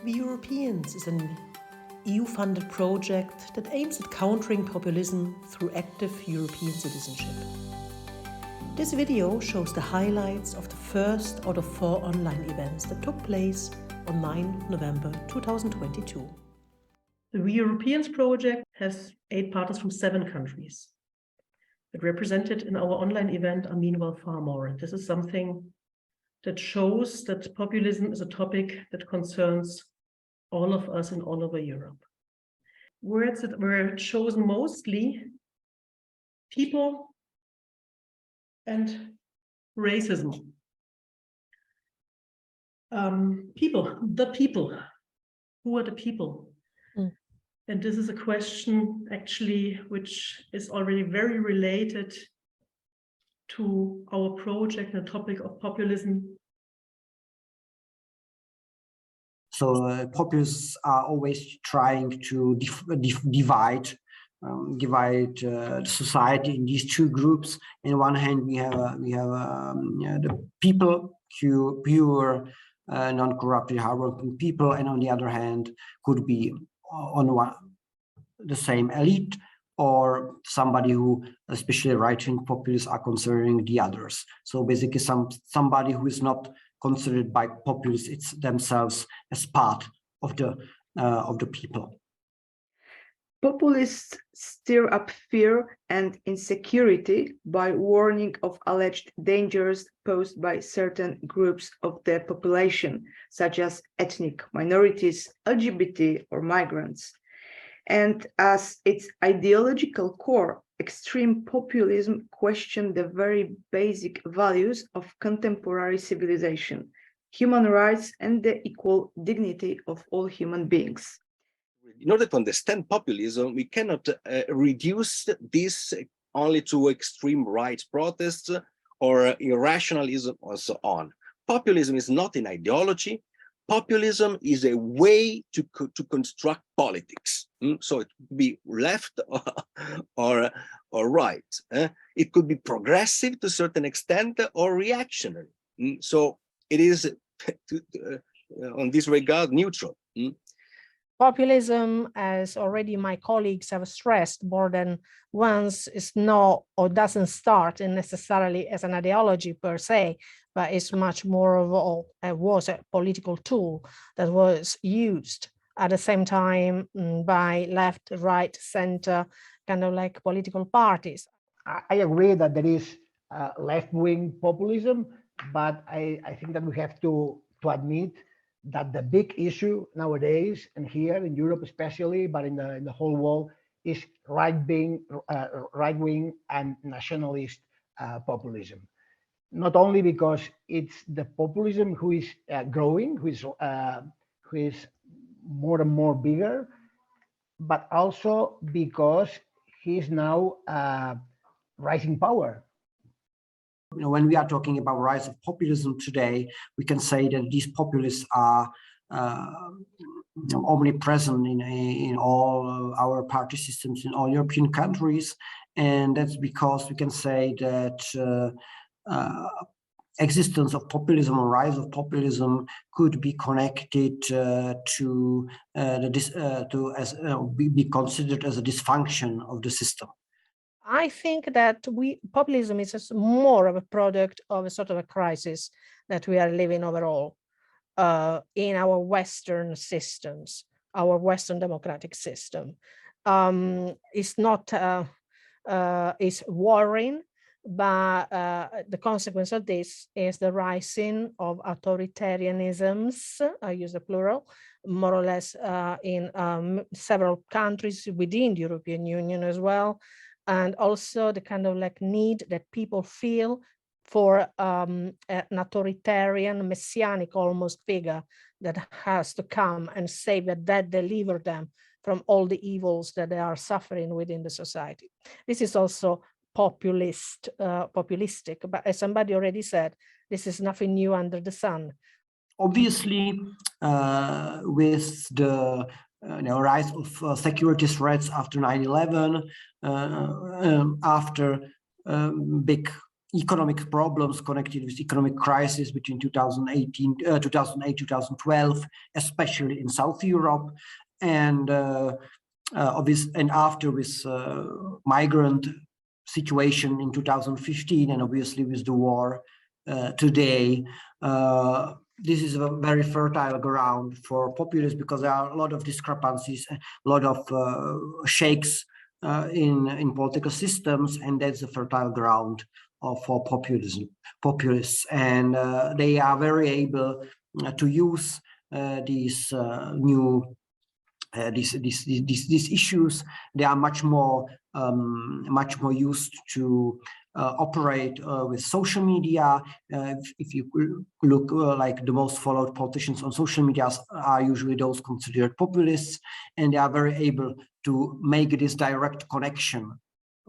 The Europeans is an EU-funded project that aims at countering populism through active European citizenship. This video shows the highlights of the first out of 4 online events that took place on 9 November 2022. The We Europeans project has 8 partners from 7 countries. But represented in our online event are meanwhile far more. And this is something that shows that populism is a topic that concerns all of us and all over Europe. Words that were chosen mostly: people and racism. The people. Who are the people? And this is a question actually which is already very related to our project and the topic of populism. So populists are always trying to divide the society in these 2 groups. On one hand, we have the people, pure, non-corrupted, hardworking people, and on the other hand, could be the same elite or somebody who, especially right-wing populists, are considering the others. So basically, somebody who is not considered by populists themselves as part of the people. Populists stir up fear and insecurity by warning of alleged dangers posed by certain groups of the population, such as ethnic minorities, LGBT, or migrants. And as its ideological core, extreme populism questions the very basic values of contemporary civilization, human rights, and the equal dignity of all human beings. In order to understand populism, we cannot reduce this only to extreme right protests or irrationalism or so on. Populism is not an ideology. Populism is a way to construct politics. So it could be left or right. It could be progressive to a certain extent or reactionary. So it is, on this regard, neutral. Populism, as already my colleagues have stressed more than once, is not or doesn't start necessarily as an ideology per se, but it's much more of was a political tool that was used at the same time by left, right, center, kind of like political parties. I agree that there is left-wing populism, but I think that we have to admit that the big issue nowadays, and here in Europe especially, but in the whole world, is right-wing and nationalist populism. Not only because it's the populism who is growing, who is more and more bigger, but also because he is now rising power. When we are talking about rise of populism today, we can say that these populists are omnipresent in all our party systems in all European countries, and that's because we can say that existence of populism or rise of populism could be connected be considered as a dysfunction of the system. I think that populism is just more of a product of a sort of a crisis that we are living overall in our Western systems, our Western democratic system. It's not, it's worrying, but the consequence of this is the rising of authoritarianisms, I use the plural, more or less in several countries within the European Union as well. And also the kind of like need that people feel for an authoritarian, messianic almost figure that has to come and save that deliver them from all the evils that they are suffering within the society. This is also populistic, but as somebody already said, this is nothing new under the sun. Obviously, with the rise of security threats after 9/11, after big economic problems connected with economic crisis between 2008, 2012, especially in South Europe, and and after with migrant situation in 2015, and obviously with the war today. This is a very fertile ground for populists because there are a lot of discrepancies, a lot of shakes in political systems, and that's a fertile ground for populists, and they are very able to use these new these issues. They are much more used to operate with social media. If you look like the most followed politicians on social media are usually those considered populists, and they are very able to make this direct connection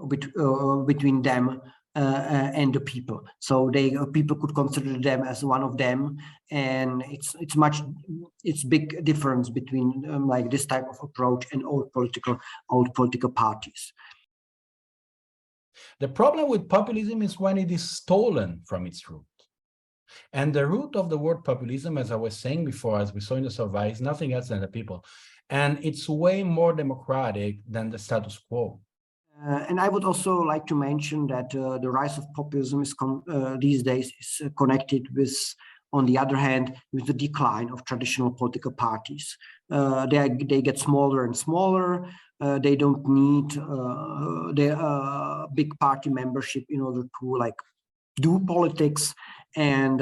between them and the people. So people could consider them as one of them, and it's big difference between like this type of approach and old political parties. The problem with populism is when it is stolen from its root. And the root of the word populism, as I was saying before, as we saw in the survey, is nothing else than the people. And it's way more democratic than the status quo. And I would also like to mention that the rise of populism is these days is connected with, on the other hand, with the decline of traditional political parties. They get smaller and smaller. They don't need their big party membership in order to like do politics, and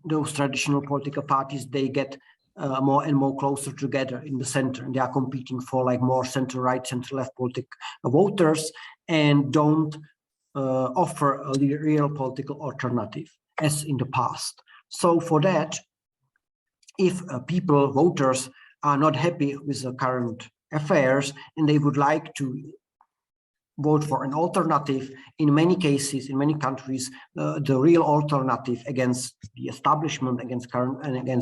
those traditional political parties, they get more and more closer together in the center, and they are competing for like more center-right, center-left political voters, and don't offer a real political alternative as in the past. So for that, if voters are not happy with the current affairs and they would like to vote for an alternative, in many cases, in many countries, the real alternative against the establishment, against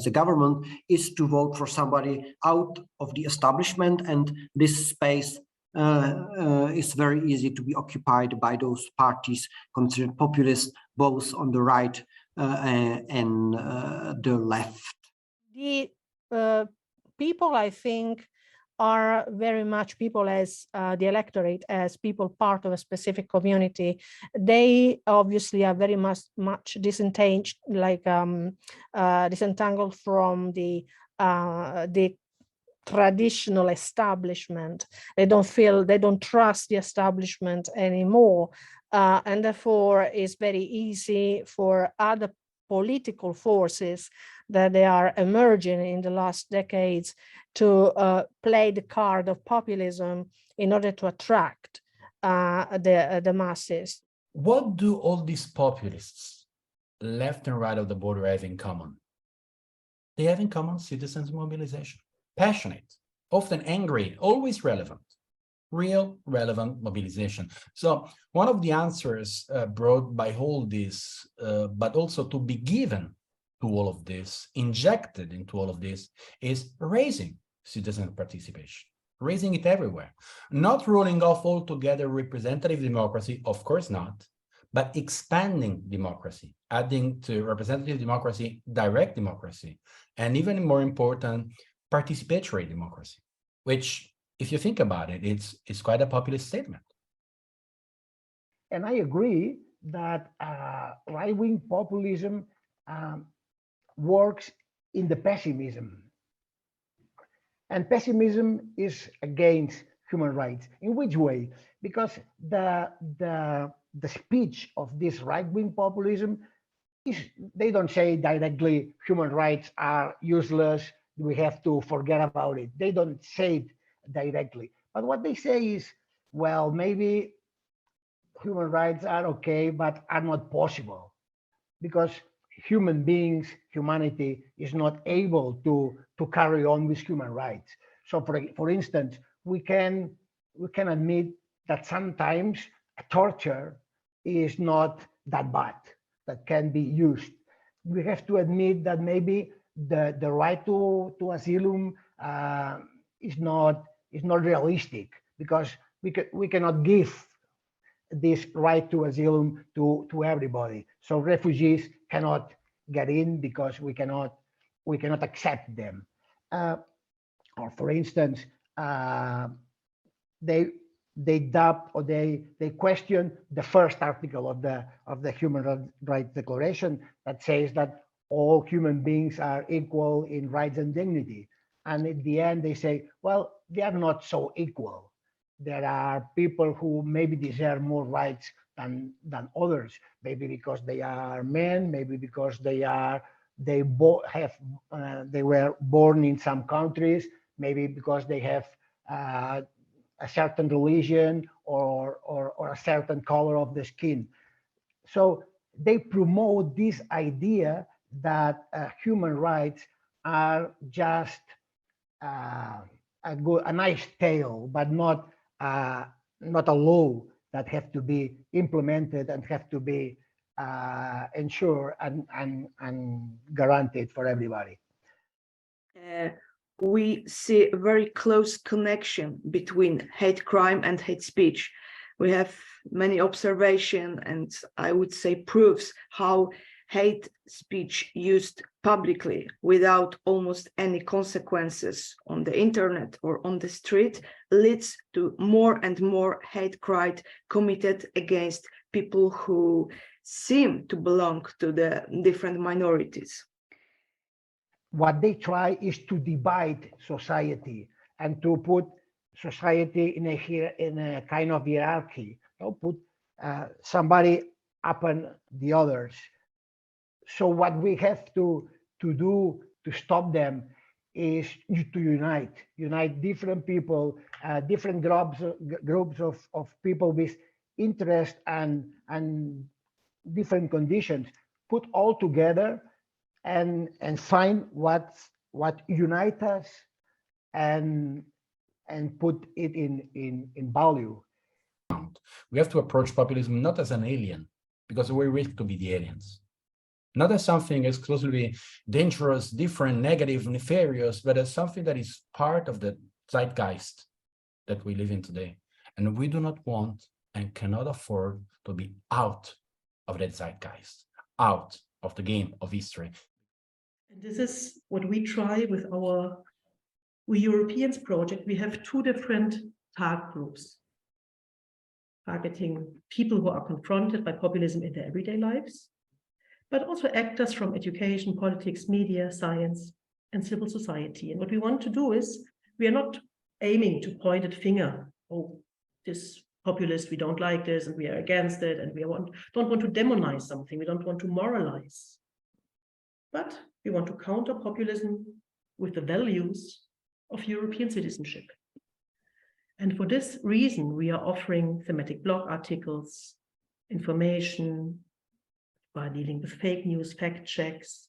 the government, is to vote for somebody out of the establishment, and this space is very easy to be occupied by those parties considered populist, both on the right and the left. The people, I think, are very much people as the electorate, as people part of a specific community. They obviously are very much disentangled, disentangled from the traditional establishment. They don't trust the establishment anymore, and therefore it's very easy for other political forces that they are emerging in the last decades to play the card of populism in order to attract the masses. What do all these populists, left and right of the border, have in common? They have in common citizens' mobilization. Passionate, often angry, always relevant. Real, relevant mobilization. So one of the answers brought by all this, but also to be given to all of this, injected into all of this, is raising citizen participation, raising it everywhere. Not ruling off altogether representative democracy, of course not, but expanding democracy, adding to representative democracy, direct democracy, and even more important, participatory democracy, which, if you think about it, it's quite a populist statement. And I agree that right-wing populism works in the pessimism. And pessimism is against human rights. In which way? Because the speech of this right-wing populism is, they don't say directly human rights are useless, we have to forget about it. They don't say it directly. But what they say is, well, maybe human rights are okay, but are not possible because human beings, humanity is not able to carry on with human rights. So for instance, we can admit that sometimes torture is not that bad, that can be used. We have to admit that maybe the right to asylum is not realistic because we cannot give this right to asylum to everybody. So refugees cannot get in because we cannot accept them. Or for instance, they doubt or they question the first article of the Human Rights Declaration that says that all human beings are equal in rights and dignity. And at the end, they say, well, they are not so equal. There are people who maybe deserve more rights than others, maybe because they are men, maybe because they were born in some countries, maybe because they have a certain religion or a certain color of the skin. So they promote this idea that human rights are just a nice tale, but not a law that have to be implemented and have to be ensured and guaranteed for everybody. We see a very close connection between hate crime and hate speech. We have many observations and I would say proofs how hate speech used publicly without almost any consequences on the internet or on the street leads to more and more hate crime committed against people who seem to belong to the different minorities. What they try is to divide society and to put society in a kind of hierarchy, put somebody upon the others. So what we have to do to stop them is to unite different people, different groups of people with interest and different conditions, put all together and find what unites us and put it in value. We have to approach populism not as an alien, because we risk to be the aliens. Not as something exclusively dangerous, different, negative, nefarious, but as something that is part of the zeitgeist that we live in today. And we do not want and cannot afford to be out of that zeitgeist, out of the game of history. And this is what we try with our We Europeans project. We have two different target groups, targeting people who are confronted by populism in their everyday lives, but also actors from education, politics, media, science, and civil society. And what we want to do is, we are not aiming to point a finger, oh, this populist, we don't like this, and we are against it, and we don't want to demonize something, we don't want to moralize. But we want to counter populism with the values of European citizenship. And for this reason, we are offering thematic blog articles, information by dealing with fake news, fact checks,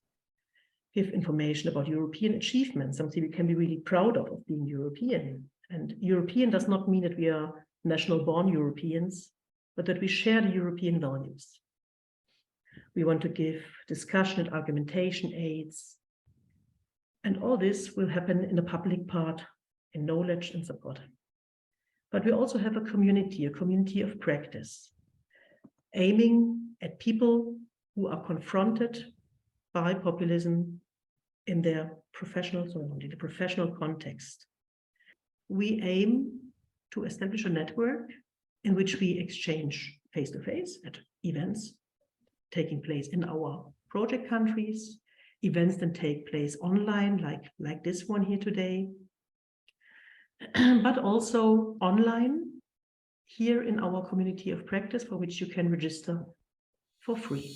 give information about European achievements, something we can be really proud of being European. And European does not mean that we are national-born Europeans, but that we share the European values. We want to give discussion and argumentation aids. And all this will happen in the public part, in knowledge and support. But we also have a community of practice, aiming at people who are confronted by populism in their professional context. We aim to establish a network in which we exchange face-to-face at events taking place in our project countries, events that take place online, like this one here today, but also online here in our community of practice, for which you can register for free.